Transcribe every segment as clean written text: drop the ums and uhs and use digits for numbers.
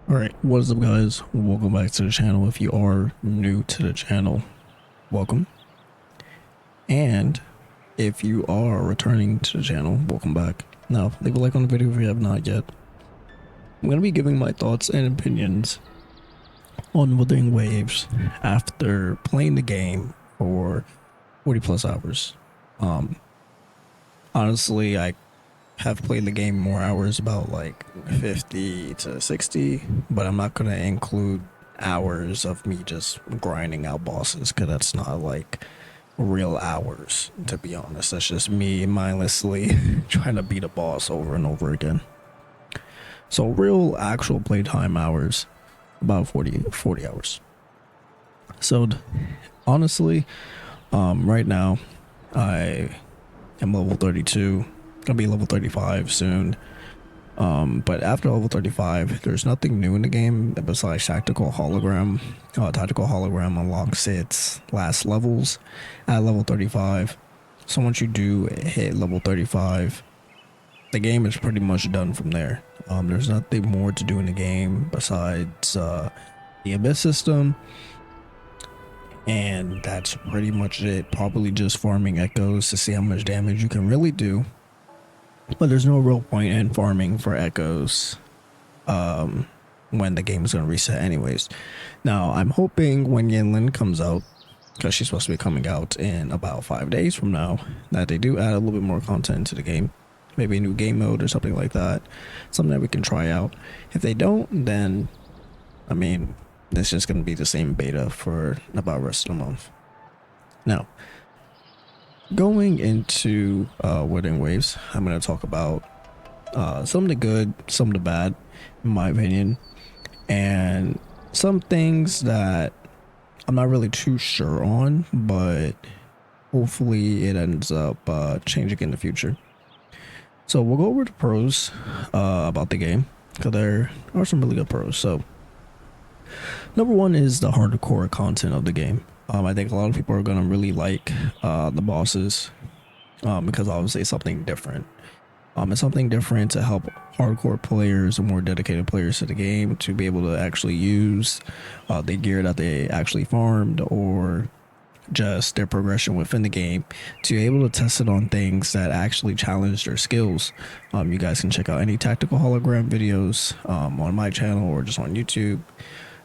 Alright, what is up guys? Welcome back to the channel. If you are new to the channel, welcome. And if you are returning to the channel, welcome back. Now, leave a like on the video if you have not yet. I'm going to be giving my thoughts and opinions on Wuthering Waves after playing the game for 40 plus hours. Honestly, I have played the game more hours, about like 50 to 60, but I'm not going to include hours of me just grinding out bosses because that's not like real hours, to be honest. That's just me mindlessly trying to beat a boss over and over again. So real actual playtime hours, about 40 hours. So honestly, right now I am level 32, gonna be level 35 soon. But after level 35, there's nothing new in the game besides tactical hologram. Tactical hologram unlocks its last levels at level 35. So once you do hit level 35, the game is pretty much done from there. There's nothing more to do in the game besides the abyss system, and that's pretty much it. Probably just farming echoes to see how much damage you can really do. But there's no real point in farming for echoes when the game is going to reset anyways. Now, I'm hoping when Yinlin comes out, because she's supposed to be coming out in about 5 days from now, that they do add a little bit more content to the game. Maybe a new game mode or something like that. Something that we can try out. If they don't, then, I mean, it's just going to be the same beta for about the rest of the month. Now, going into Wuthering Waves, I'm going to talk about some of the good, some of the bad, in my opinion, and some things that I'm not really too sure on, but hopefully it ends up changing in the future. So we'll go over the pros about the game, because there are some really good pros. So number one is the hardcore content of the game. I think a lot of people are going to really like the bosses because obviously it's something different. It's something different to help hardcore players or more dedicated players to the game to be able to actually use the gear that they actually farmed, or just their progression within the game, to be able to test it on things that actually challenge their skills. You guys can check out any tactical hologram videos on my channel or just on YouTube.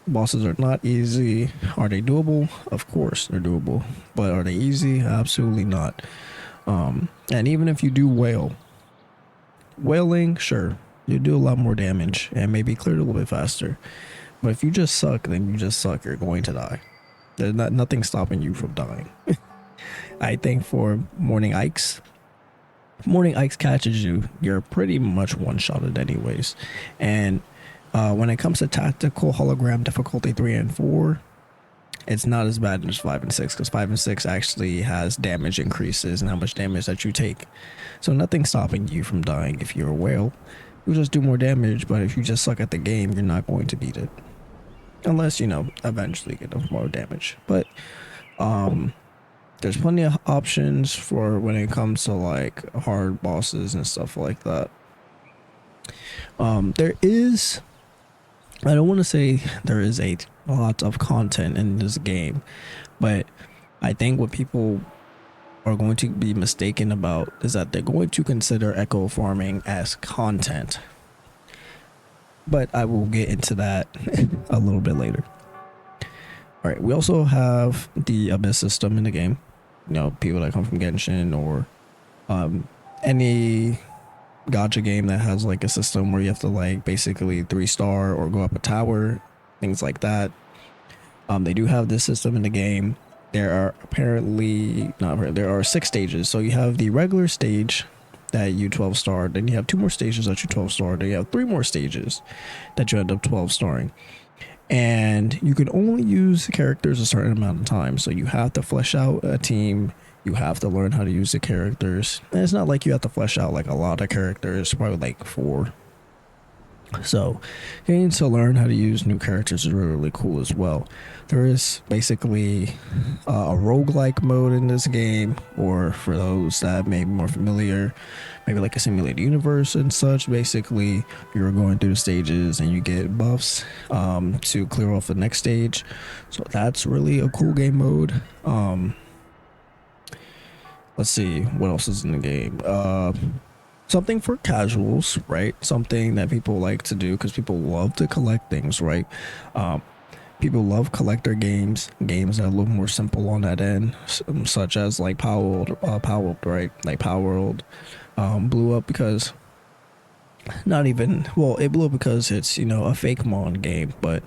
Bosses are not easy. Are they doable? Of course they're doable, but are they easy? Absolutely not. And even if you do wailing, sure, you do a lot more damage and maybe clear it a little bit faster. But if you just suck, then you just suck. You're going to die. There's nothing stopping you from dying. I think for Morning Ikes catches you, you're pretty much one-shotted anyways. And when it comes to tactical hologram difficulty 3 and 4, it's not as bad as 5 and 6, because 5 and 6 actually has damage increases and how much damage that you take. So nothing's stopping you from dying. If you're a whale, you'll just do more damage, but if you just suck at the game, you're not going to beat it. Unless, you know, eventually get more damage. But there's plenty of options for when it comes to like hard bosses and stuff like that. There is, I don't want to say there is a lot of content in this game, but I think what people are going to be mistaken about is that they're going to consider echo farming as content. But I will get into that a little bit later. All right, we also have the abyss system in the game. You know, people that come from Genshin or any gacha game that has like a system where you have to like basically 3-star or go up a tower, things like that. They do have this system in the game. There are there are 6 stages. So you have the regular stage that you 12-star, then you have 2 more stages that you 12-star, then you have 3 more stages that you end up 12-starring. And you can only use the characters a certain amount of time, so you have to flesh out a team, you have to learn how to use the characters, and it's not like you have to flesh out like a lot of characters, probably like 4. So getting to learn how to use new characters is really, really cool as well. There is basically a roguelike mode in this game, or for those that may be more familiar, maybe like a simulated universe and such. Basically, you're going through the stages and you get buffs to clear off the next stage. So that's really a cool game mode. Let's see what else is in the game. Something for casuals, right? Something that people like to do because people love to collect things, right? People love collector games that are a little more simple on that end, such as like Power World, right? Like Power World blew up because not even, well, it blew up because it's, you know, a fake mon game, but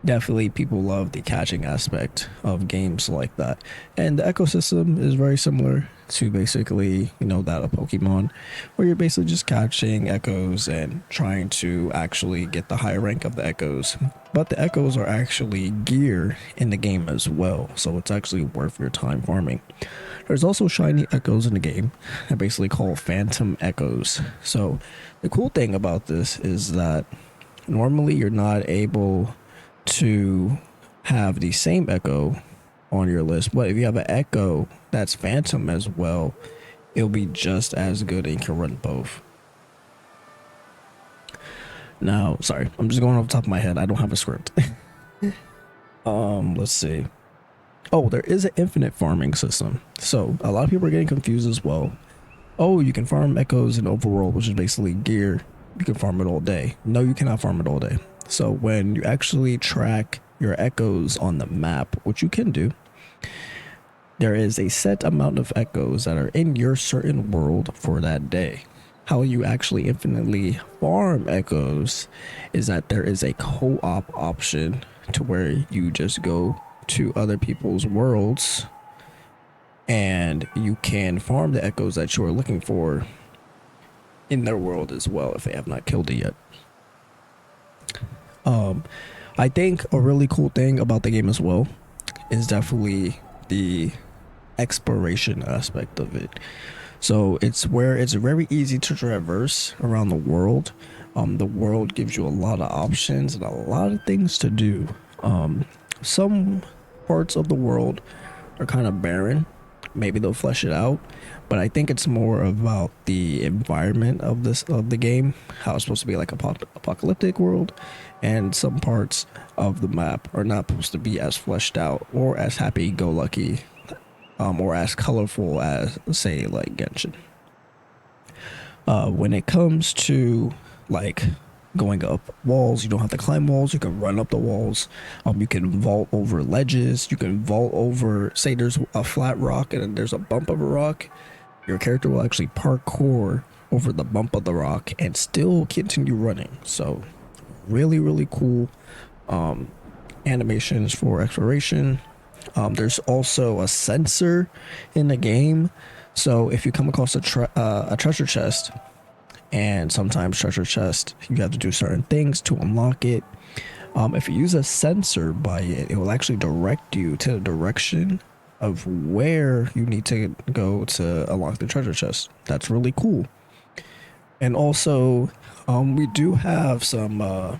definitely people love the catching aspect of games like that. And the ecosystem is very similar to basically, you know, that of Pokemon, where you're basically just catching echoes and trying to actually get the high rank of the echoes. But the echoes are actually gear in the game as well, so it's actually worth your time farming. There's also shiny echoes in the game that basically call phantom echoes. So the cool thing about this is that normally you're not able to have the same echo on your list, but if you have an echo that's phantom as well, it'll be just as good and you can run both. Now, sorry, I'm just going off the top of my head. I don't have a script. Let's see. Oh, there is an infinite farming system. So a lot of people are getting confused as well. Oh, you can farm echoes in overworld, which is basically gear. You can farm it all day. No, you cannot farm it all day. So when you actually track your echoes on the map, which you can do, there is a set amount of echoes that are in your certain world for that day. How you actually infinitely farm echoes is that there is a co-op option to where you just go to other people's worlds and you can farm the echoes that you are looking for in their world as well if they have not killed it yet. I think a really cool thing about the game as well is definitely the exploration aspect of it. So it's where it's very easy to traverse around the world. The world gives you a lot of options and a lot of things to do. Some parts of the world are kind of barren. Maybe they'll flesh it out, but I think it's more about the environment of the game, how it's supposed to be like a apocalyptic world, and some parts of the map are not supposed to be as fleshed out or as happy-go-lucky, or as colorful as, say, like Genshin. When it comes to like going up walls, you don't have to climb walls, you can run up the walls. You can vault over ledges, you can vault over, say there's a flat rock and then there's a bump of a rock, your character will actually parkour over the bump of the rock and still continue running. So really, really cool animations for exploration. There's also a sensor in the game, so if you come across a treasure chest, and sometimes treasure chest you have to do certain things to unlock it, if you use a sensor by it, it will actually direct you to the direction of where you need to go to unlock the treasure chest. That's really cool. And also we do have some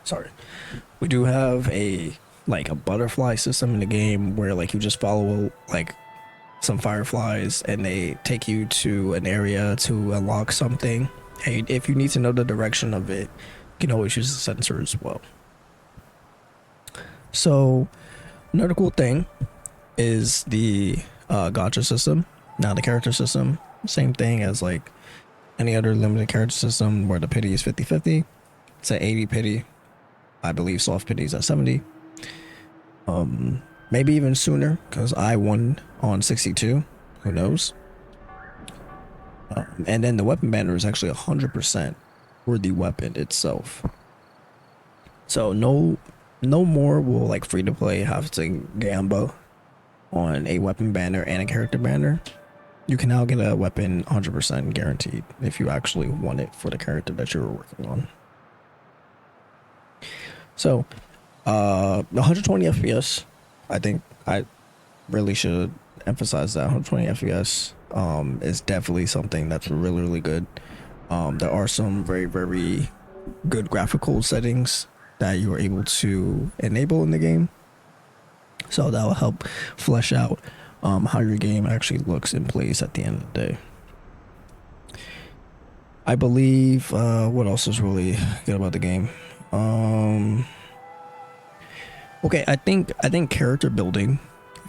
sorry, we do have a butterfly system in the game where like you just follow like some fireflies and they take you to an area to unlock something. Hey, if you need to know the direction of it, you can always use the sensor as well. So another cool thing is the gacha system. Now the character system, same thing as like any other limited character system where the pity is 50-50. It's at 80 pity. I believe soft pity is at 70. Maybe even sooner because I won on 62. Who knows? And then the weapon banner is actually 100% for the weapon itself. So no more will like free to play have to gamble on a weapon banner and a character banner. You can now get a weapon 100% guaranteed if you actually want it for the character that you're working on. So 120 FPS, I think I really should emphasize that 120 FPS is definitely something that's really, really good. There are some very, very good graphical settings that you are able to enable in the game. So that will help flesh out how your game actually looks and plays at the end of the day. I believe what else is really good about the game? Okay, I think character building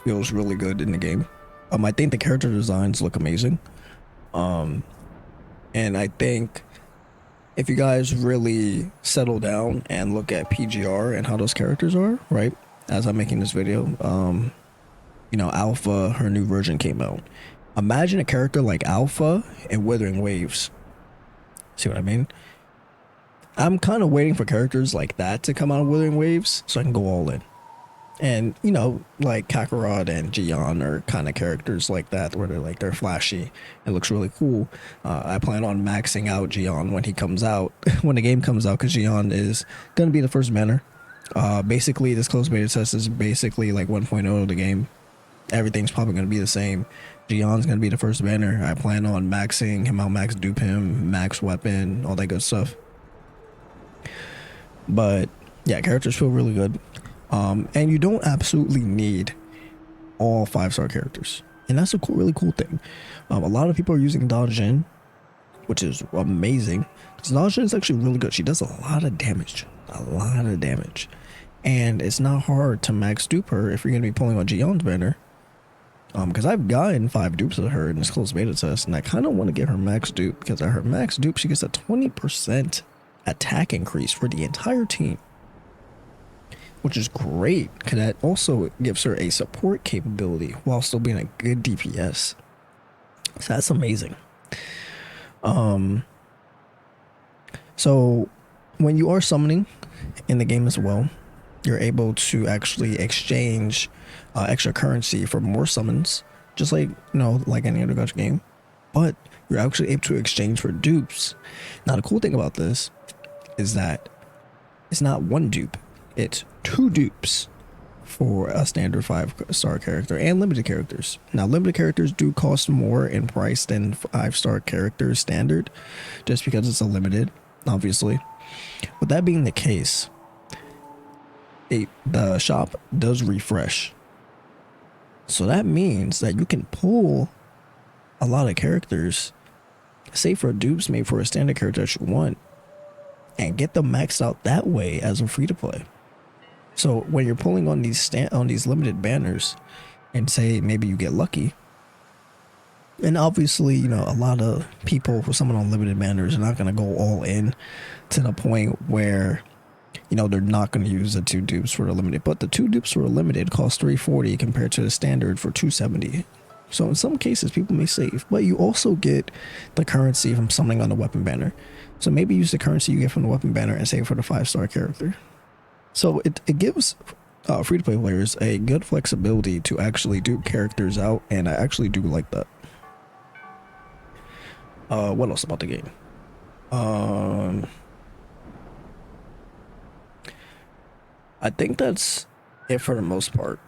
feels really good in the game. I think the character designs look amazing. And I think if you guys really settle down and look at PGR and how those characters are, right? As I'm making this video, you know, Alpha, her new version came out. Imagine a character like Alpha in Wuthering Waves. See what I mean? I'm kind of waiting for characters like that to come out of Wuthering Waves so I can go all in. And, you know, like Kakarot and Jian are kind of characters like that where they're flashy. It looks really cool. I plan on maxing out Jian when he comes out, when the game comes out, because Jian is going to be the first banner. Basically, this closed beta test is basically like 1.0 of the game. Everything's probably going to be the same. Jian's going to be the first banner. I plan on maxing him out, max dupe him, max weapon, all that good stuff. But yeah, characters feel really good. And you don't absolutely need all 5-star characters. And that's a cool, really cool thing. A lot of people are using Dajin, which is amazing. Because Dajin is actually really good. She does a lot of damage. A lot of damage. And it's not hard to max dupe her if you're going to be pulling on Jian's banner. Because I've gotten 5 dupes of her in this closed beta test. And I kind of want to get her max dupe. Because at her max dupe, she gets a 20% attack increase for the entire team. Which is great, because that also gives her a support capability while still being a good DPS. So that's amazing. So when you are summoning in the game as well, you're able to actually exchange extra currency for more summons, just like, you know, like any other gacha game. But you're actually able to exchange for dupes. Now the cool thing about this is that it's not one dupe. It's 2 dupes for a standard 5-star character and limited characters. Now, limited characters do cost more in price than 5-star characters standard, just because it's a limited, obviously. With that being the case, the shop does refresh. So that means that you can pull a lot of characters, say for dupes made for a standard character that you want, and get them maxed out that way as a free-to-play. So when you're pulling on these limited banners, and say maybe you get lucky, and obviously, you know, a lot of people for someone on limited banners are not going to go all in to the point where, you know, they're not going to use the 2 dupes for the limited. But the 2 dupes for a limited cost $340 compared to the standard for $270. So in some cases, people may save, but you also get the currency from summoning on the weapon banner. So maybe use the currency you get from the weapon banner and save for the 5-star character. So it gives free-to-play players a good flexibility to actually dupe characters out, and I actually do like that. What else about the game? I think that's it for the most part.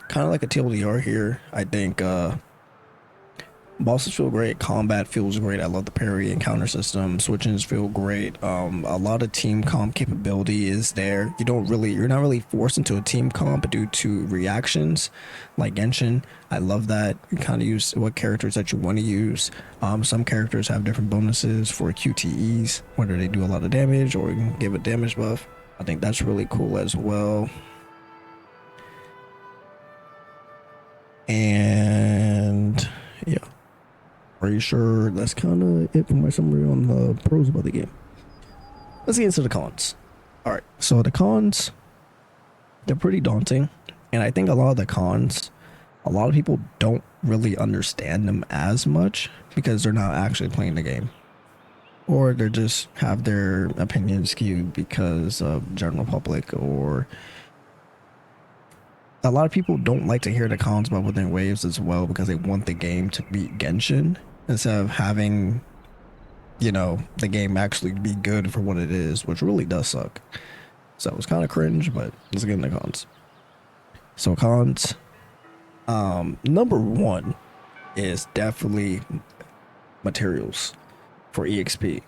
Kind of like a TLDR here. I think bosses feel great, combat feels great. I love the parry and counter system. Switchings feel great. A lot of team comp capability is there. You're not really forced into a team comp due to reactions like Genshin. I love that. You kind of use what characters that you want to use. Some characters have different bonuses for QTEs, whether they do a lot of damage or you can give a damage buff. I think that's really cool as well. And yeah. Pretty sure that's kind of it for my summary on the pros about the game. Let's get into the cons. All right, so the cons, they're pretty daunting, and I think a lot of the cons, a lot of people don't really understand them as much because they're not actually playing the game, or they just have their opinions skewed because of general public, or a lot of people don't like to hear the cons about Wuthering Waves as well because they want the game to beat Genshin instead of having, you know, the game actually be good for what it is, which really does suck. So it's kind of cringe, but let's get into the cons. So cons, number 1 is definitely materials for EXP.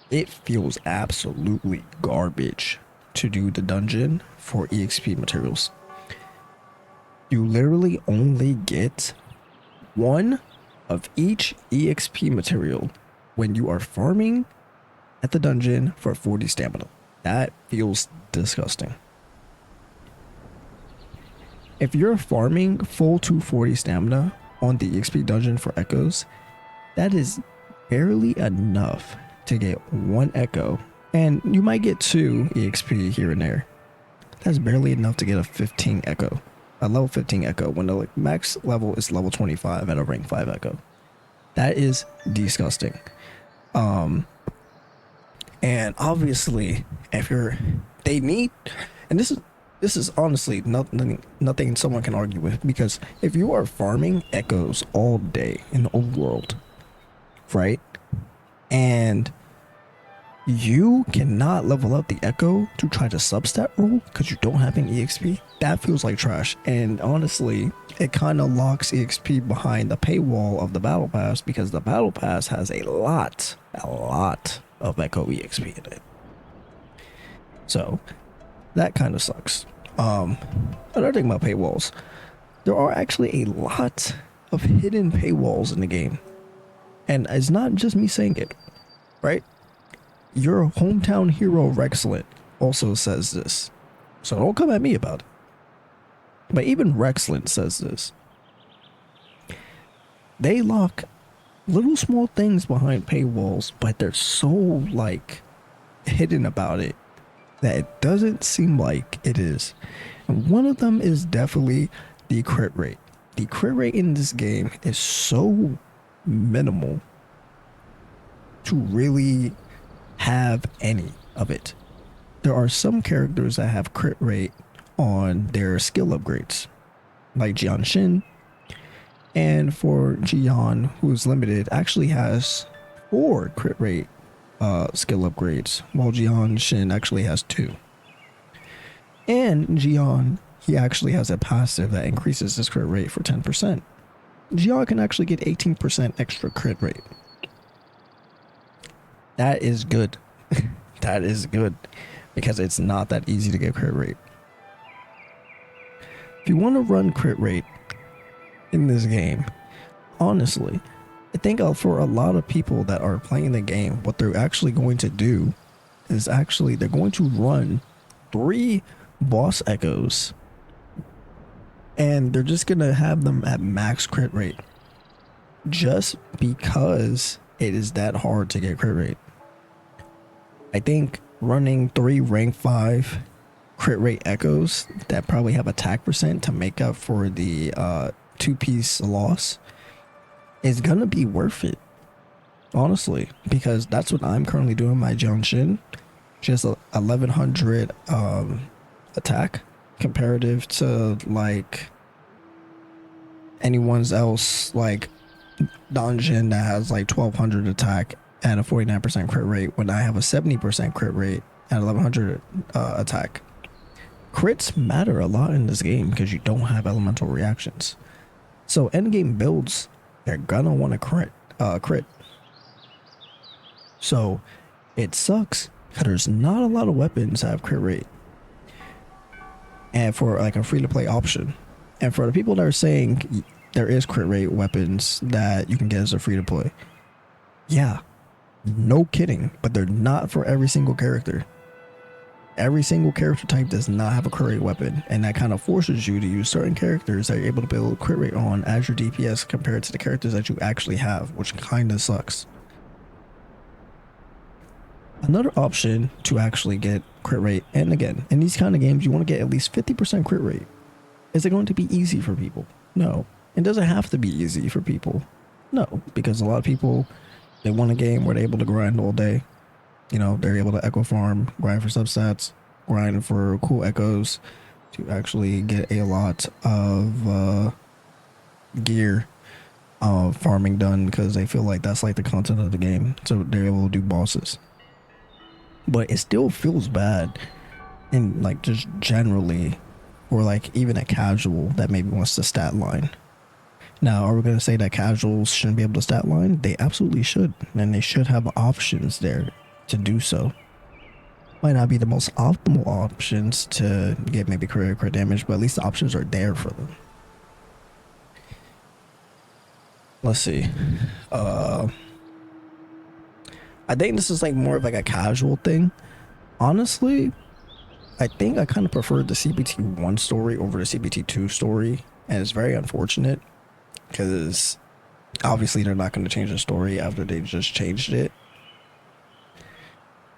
It feels absolutely garbage to do the dungeon for EXP materials. You literally only get one of each EXP material when you are farming at the dungeon for 40 stamina. That feels disgusting. If you're farming full 240 stamina on the EXP dungeon for echoes, that is barely enough to get one echo, and you might get 2 EXP here and there. That's barely enough to get a 15 echo, a level 15 echo when the max level is level 25 at a rank 5 echo. That is disgusting. And obviously, if they need, and this is honestly nothing someone can argue with, because if you are farming echoes all day in the old world, right, and you cannot level up the echo to try to substat roll because you don't have any EXP, that feels like trash. And honestly, it kind of locks EXP behind the paywall of the battle pass, because the battle pass has a lot of echo EXP in it. So that kind of sucks. Another thing about paywalls, there are actually a lot of hidden paywalls in the game, and it's not just me saying it, right? Your hometown hero Rexlet also says this, so don't come at me about it. But even Rexlet says this. They lock little small things behind paywalls, but they're so like hidden about it that it doesn't seem like it is. And one of them is definitely the crit rate. The crit rate in this game is so minimal to really have any of it. There are some characters that have crit rate on their skill upgrades, like Genshin, and for Jian, who's limited, actually has 4 crit rate skill upgrades, while Genshin actually has 2. And Jian, he actually has a passive that increases his crit rate for 10%. Jian can actually get 18% extra crit rate. That is good. That is good, because it's not that easy to get crit rate. If you want to run crit rate in this game, honestly, I think for a lot of people that are playing the game, what they're actually going to do is actually they're going to run 3 boss echoes, and they're just going to have them at max crit rate, just because it is that hard to get crit rate. I think running 3 rank 5 crit rate echoes that probably have attack percent to make up for the 2-piece loss is gonna be worth it, honestly, because that's what I'm currently doing. My Genshin, just 1100 attack comparative to like anyone's else like dungeon that has like 1200 attack at a 49% crit rate, when I have a 70% crit rate at 1100 attack. Crits matter a lot in this game because you don't have elemental reactions. So endgame builds, they're gonna want to crit. So it sucks because there's not a lot of weapons that have crit rate, and for like a free to play option. And for the people that are saying there is crit rate weapons that you can get as a free to play, yeah, no kidding, but they're not for every single character. Every single character type does not have a crit rate weapon, and that kind of forces you to use certain characters that you're able to build crit rate on as your DPS compared to the characters that you actually have, which kind of sucks. Another option to actually get crit rate, and again, in these kind of games, you want to get at least 50% crit rate. Is it going to be easy for people? No. It doesn't have to be easy for people. No, because a lot of people, they want a game where they're able to grind all day. You know, they're able to echo farm, grind for substats, grind for cool echoes to actually get a lot of gear farming done, because they feel like that's like the content of the game. So they're able to do bosses. But it still feels bad, and like just generally, or like even a casual that maybe wants to stat line. Now, are we going to say that casuals shouldn't be able to stat line? They absolutely should, and they should have options there to do so. Might not be the most optimal options to get maybe crit damage, but at least the options are there for them. Let's see. I think this is like more of like a casual thing. Honestly, I think I kind of prefer the CBT1 story over the CBT2 story, and it's very unfortunate because obviously they're not going to change the story after they just changed it.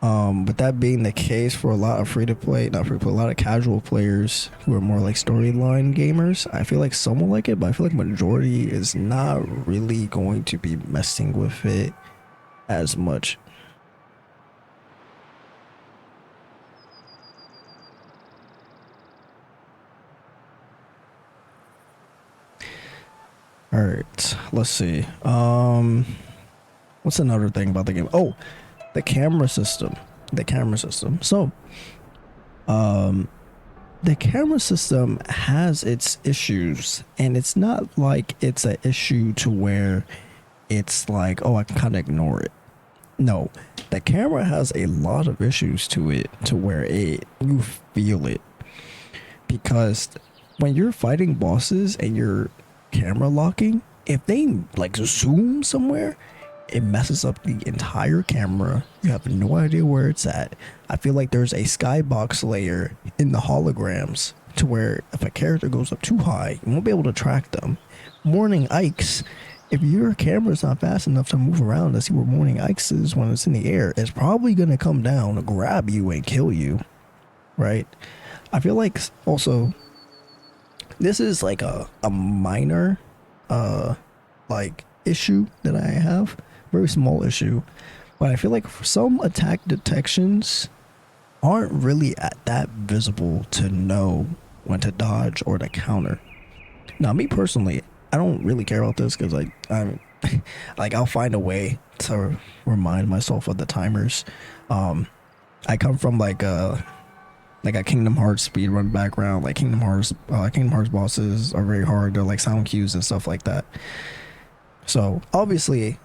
But that being the case for a lot of free-to-play, not free-to-play, a lot of casual players who are more like storyline gamers, I feel like some will like it, but I feel like majority is not really going to be messing with it as much. All right, let's see. What's another thing about the game? Oh, the camera system. The camera system. So, the camera system has its issues, and it's not like it's an issue to where it's like, oh, I can kind of ignore it. No, the camera has a lot of issues to it to where you feel it, because when you're fighting bosses and you're camera locking, if they like zoom somewhere, it messes up the entire camera. You have no idea where it's at. I feel like there's a skybox layer in the holograms to where if a character goes up too high, you won't be able to track them. Morning Ikes, if your camera's not fast enough to move around to see where Morning Ikes is when it's in the air, it's probably gonna come down, grab you, and kill you, right? I feel like also this is like a minor like issue that I have, very small issue, but I feel like some attack detections aren't really that visible to know when to dodge or to counter. Now, me personally, I don't really care about this because I'm like I'll find a way to remind myself of the timers. I come from like a Kingdom Hearts speedrun background. Like Kingdom Hearts bosses are very hard. They're like sound cues and stuff like that. So obviously,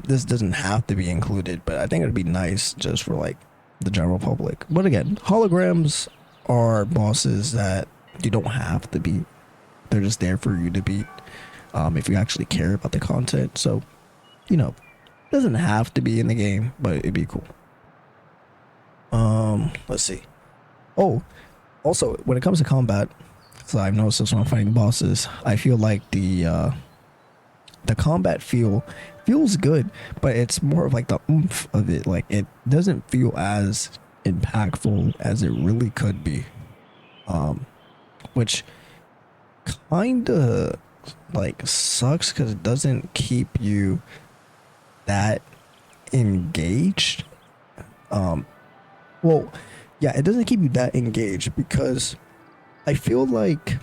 this doesn't have to be included, but I think it'd be nice just for like the general public. But again, holograms are bosses that you don't have to beat. They're just there for you to beat, if you actually care about the content. So, you know, it doesn't have to be in the game, but it'd be cool. Let's see. Oh, also, when it comes to combat, so I've noticed this when I'm fighting bosses, I feel like the combat feels good, but it's more of like the oomph of it. Like it doesn't feel as impactful as it really could be, which kind of like sucks because it doesn't keep you that engaged. Well, yeah, it doesn't keep you that engaged because I feel like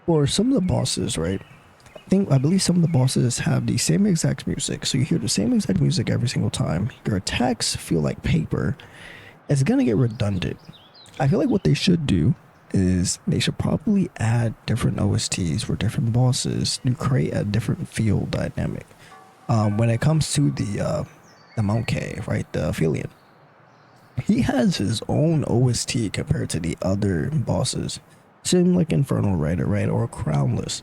for some of the bosses, right? I believe some of the bosses have the same exact music, so you hear the same exact music every single time. Your attacks feel like paper. It's gonna get redundant. I feel like what they should do is they should probably add different OSTs for different bosses to create a different feel dynamic. When it comes to the Monkey, right, the Aphelion, he has his own OST compared to the other bosses. Same like Infernal Rider, right, or Crownless.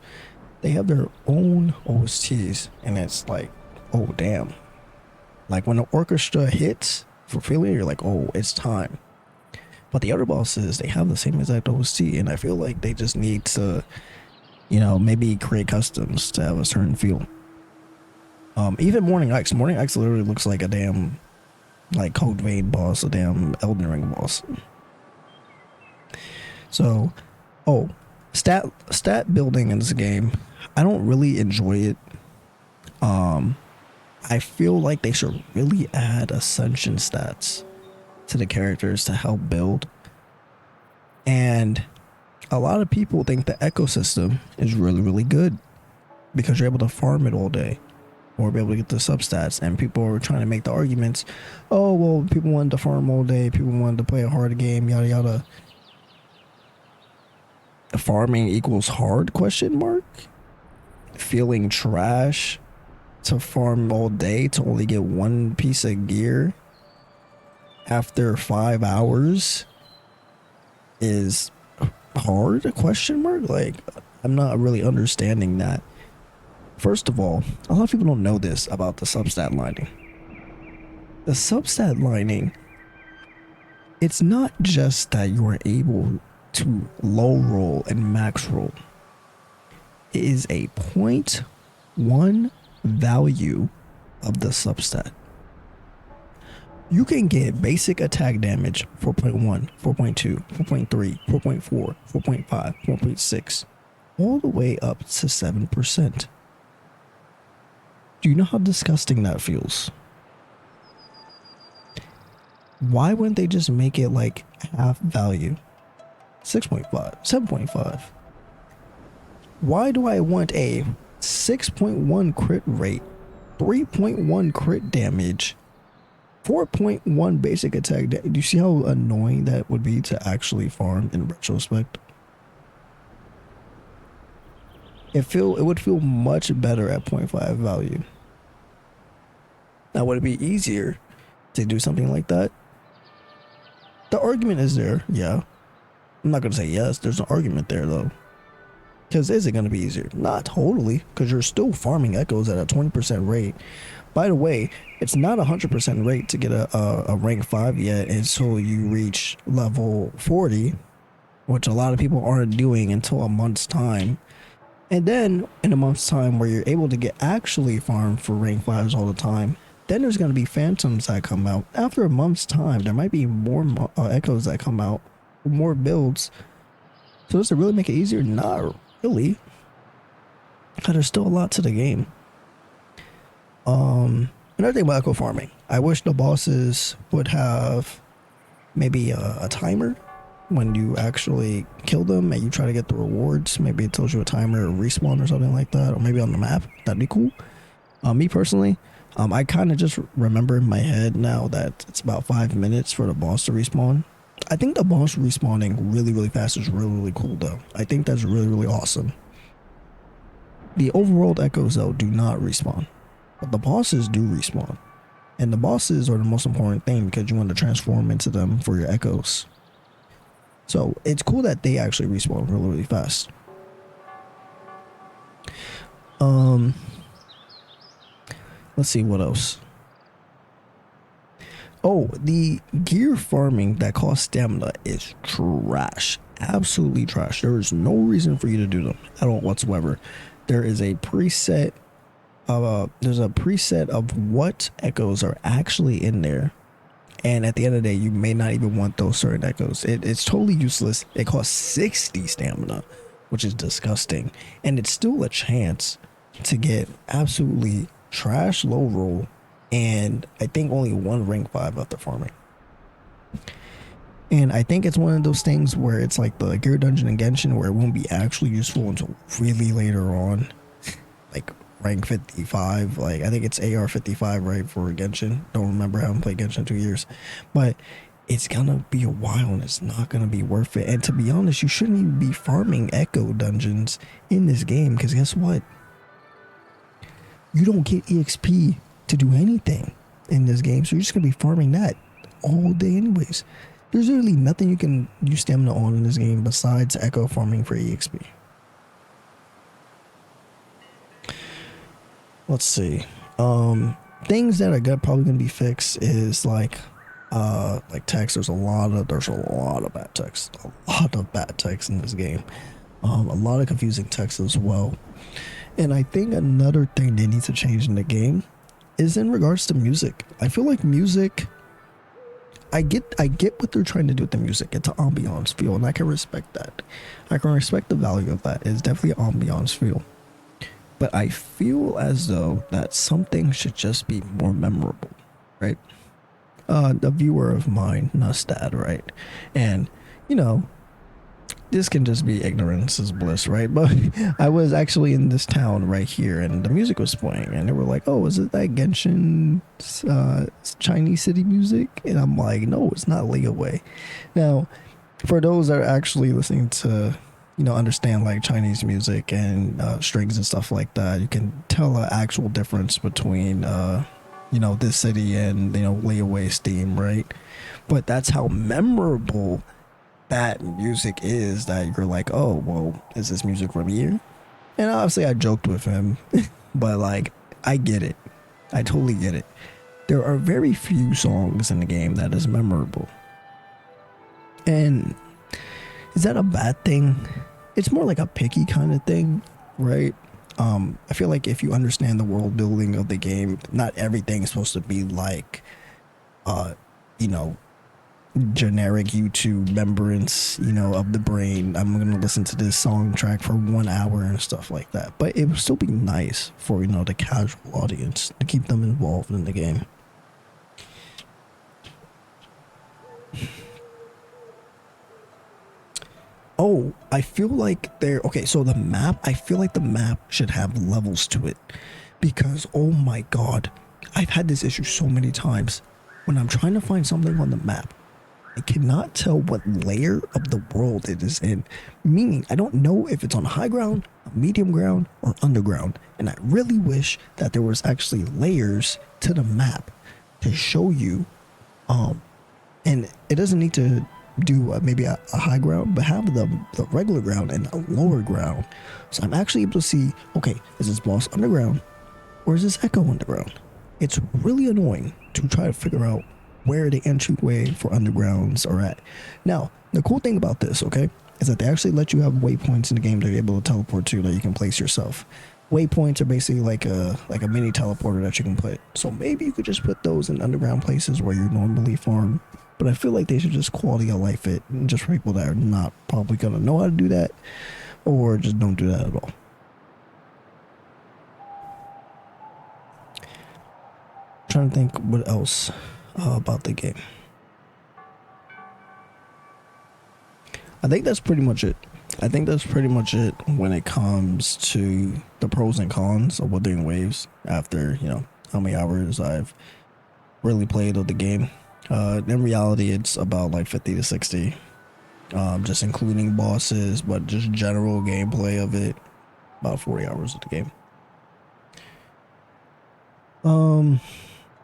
They have their own OSTs, and it's like, oh damn. Like when the orchestra hits for Aphelion, you're like, oh, it's time. But the other bosses, they have the same exact OST, and I feel like they just need to, you know, maybe create customs to have a certain feel. Even Morning Ikes literally looks like a damn like Code Vein boss, a damn Elden Ring boss. So, oh, stat building in this game, I don't really enjoy it. I feel like they should really add ascension stats to the characters to help build. And a lot of people think the ecosystem is really, really good because you're able to farm it all day or be able to get the substats. And people are trying to make the arguments, oh, well, people wanted to farm all day, people wanted to play a hard game, yada yada. Farming equals hard, question mark? Feeling trash to farm all day to only get one piece of gear after 5 hours is hard? A question mark? Like, I'm not really understanding that. First of all, a lot of people don't know this about the substat lining. The substat lining, it's not just that you are able to low roll and max roll. It is a 0.1 value of the substat. You can get basic attack damage 4.1, 4.2, 4.3, 4.4, 4.5, 4.6, all the way up to 7%. Do you know how disgusting that feels? Why wouldn't they just make it like half value? 6.5, 7.5. Why do I want a 6.1 crit rate, 3.1 crit damage, 4.1 basic attack? Do you see how annoying that would be to actually farm in retrospect? It would feel much better at 0.5 value. Now, would it be easier to do something like that? The argument is there, yeah. I'm not gonna say yes. There's an argument there though. Because is it gonna be easier? Not totally, because you're still farming echoes at a 20% rate. By the way, it's not 100% rate to get a rank 5 yet until you reach level 40, which a lot of people aren't doing until a month's time. And then in a month's time where you're able to get actually farm for rank 5s all the time, then there's going to be phantoms that come out. After a month's time, there might be more echoes that come out, more builds. So does it really make it easier? Not really. There's still a lot to the game. Another thing about echo farming, I wish the bosses would have maybe a timer when you actually kill them and you try to get the rewards. Maybe it tells you a timer or respawn or something like that, or maybe on the map. That'd be cool. Me personally, I kind of just remember in my head now that it's about 5 minutes for the boss to respawn. I think the boss respawning really fast is really cool though. I think that's really awesome. The overworld echoes though do not respawn, but the bosses do respawn. And the bosses are the most important thing because you want to transform into them for your echoes. So it's cool that they actually respawn really fast. Let's see what else. Oh, the gear farming that costs stamina is trash. Absolutely trash. There is no reason for you to do them at all whatsoever. There is a preset of what echoes are actually in there. And at the end of the day, you may not even want those certain echoes. It's totally useless. It costs 60 stamina, which is disgusting. And it's still a chance to get absolutely trash low roll. And I think only one rank 5 after farming. And I think it's one of those things where it's like the gear dungeon in Genshin where it won't be actually useful until really later on. Like rank 55, like I think it's AR 55 right for Genshin. Don't remember, I haven't played Genshin in 2 years, but it's gonna be a while and it's not gonna be worth it. And to be honest, you shouldn't even be farming echo dungeons in this game, because guess what, you don't get EXP to do anything in this game, so you're just gonna be farming that all day anyways. There's literally nothing you can use stamina on in this game besides echo farming for EXP. Let's see. Things that are probably gonna be fixed is like text. There's a lot of bad text. A lot of bad text in this game. A lot of confusing text as well. And I think another thing they need to change in the game is in regards to music. I feel like music, I get what they're trying to do with the music. It's an ambiance feel, and I can respect that. I can respect the value of that. It's definitely an ambiance feel. But I feel as though that something should just be more memorable, right? A viewer of mine, Nustad, right? And, you know, this can just be ignorance is bliss, right? But I was actually in this town right here and the music was playing and they were like, oh, is it that Genshin Chinese city music? And I'm like, no, it's not Layaway. Now, for those that are actually listening to, you know, understand like Chinese music and strings and stuff like that, you can tell an actual difference between, you know, this city and, you know, Layaway's theme, right? but that's how memorable that music is, that you're like, oh, well, is this music from here? And obviously I joked with him, but like, I get it. I totally get it. There are very few songs in the game that is memorable. And is that a bad thing? It's more like a picky kind of thing, right? I feel like if you understand the world building of the game, not everything is supposed to be like, you know, generic YouTube remembrance, you know, of the brain. I'm gonna listen to this song track for 1 hour and stuff like that. But it would still be nice for, you know, the casual audience to keep them involved in the game. Oh, I feel like okay, so the map, I feel like the map should have levels to it, because oh my god, I've had this issue so many times. When I'm trying to find something on the map, I cannot tell what layer of the world it is in, meaning I don't know if it's on high ground, medium ground, or underground. And I really wish that there was actually layers to the map to show you, and it doesn't need to do maybe a high ground, but have the regular ground and a lower ground, so I'm actually able to see, okay, is this boss underground or is this echo underground? It's really annoying to try to figure out where the entryway for undergrounds are at. Now, the cool thing about this, okay, is that they actually let you have waypoints in the game that you're able to teleport to, that you can place yourself. Waypoints are basically like a mini teleporter that you can put. So maybe you could just put those in underground places where you normally farm. But I feel like they should just quality of life it, just for people that are not probably gonna know how to do that, or just don't do that at all. Trying to think what else about the game. I think that's pretty much it. I think that's pretty much it when it comes to the pros and cons of Wuthering Waves after, you know, how many hours I've really played of the game. In reality, it's about like 50 to 60, just including bosses, but just general gameplay of it, about 40 hours of the game.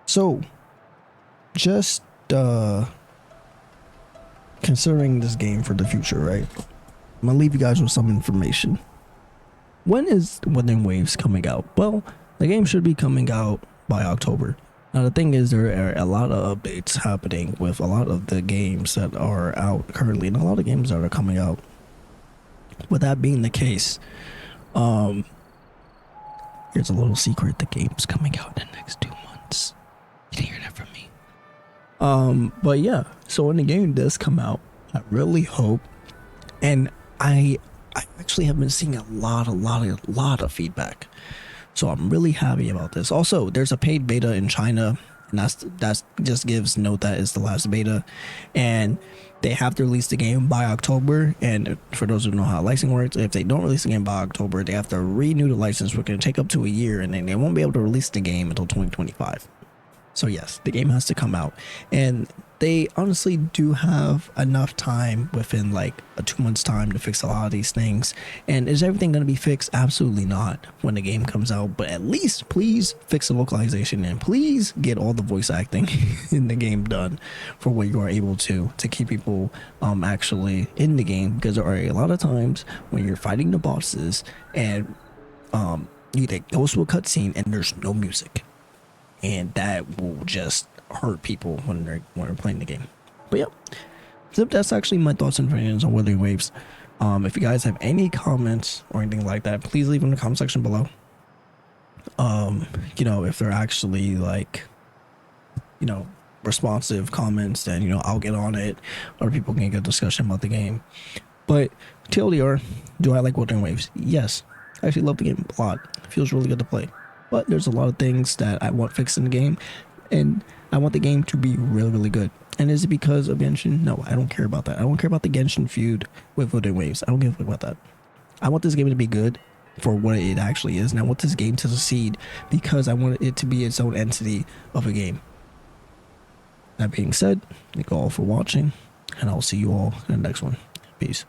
So just considering this game for the future, right? I'm gonna leave you guys with some information. When is Wuthering Waves coming out? Well, the game should be coming out by October. Now the thing is, there are a lot of updates happening with a lot of the games that are out currently, and a lot of games that are coming out. With that being the case, here's a little secret: the game's coming out in the next 2 months. You didn't hear that from me. But yeah, so when the game does come out, I really hope, and I actually have been seeing a lot of feedback. So I'm really happy about this. Also, there's a paid beta in China, and that's just gives note that it's the last beta, and they have to release the game by October. And for those who know how licensing works, if they don't release the game by October, they have to renew the license, which can take up to a year, and then they won't be able to release the game until 2025. So yes, the game has to come out, and they honestly do have enough time within like a 2 months time to fix a lot of these things. And is everything going to be fixed? Absolutely not when the game comes out, but at least please fix the localization, and please get all the voice acting in the game done for what you are able to keep people actually in the game, because there are a lot of times when you're fighting the bosses and it goes to a cutscene and there's no music, and that will just hurt people when they're playing the game. But yeah, so that's actually my thoughts and opinions on Wuthering Waves. If you guys have any comments or anything like that, please leave them in the comment section below. You know, if they're actually like, you know, responsive comments, then, you know, I'll get on it. Other people can get a discussion about the game. But TLDR, do I like Wuthering Waves? Yes, I actually love the game a lot. It feels really good to play. But there's a lot of things that I want fixed in the game, and I want the game to be really good. And is it because of Genshin? No, I don't care about that. I don't care about the Genshin feud with Wuthering Waves. I don't give a fuck about that. I want this game to be good for what it actually is, and I want this game to succeed because I want it to be its own entity of a game. That being said, thank you all for watching, and I'll see you all in the next one. Peace.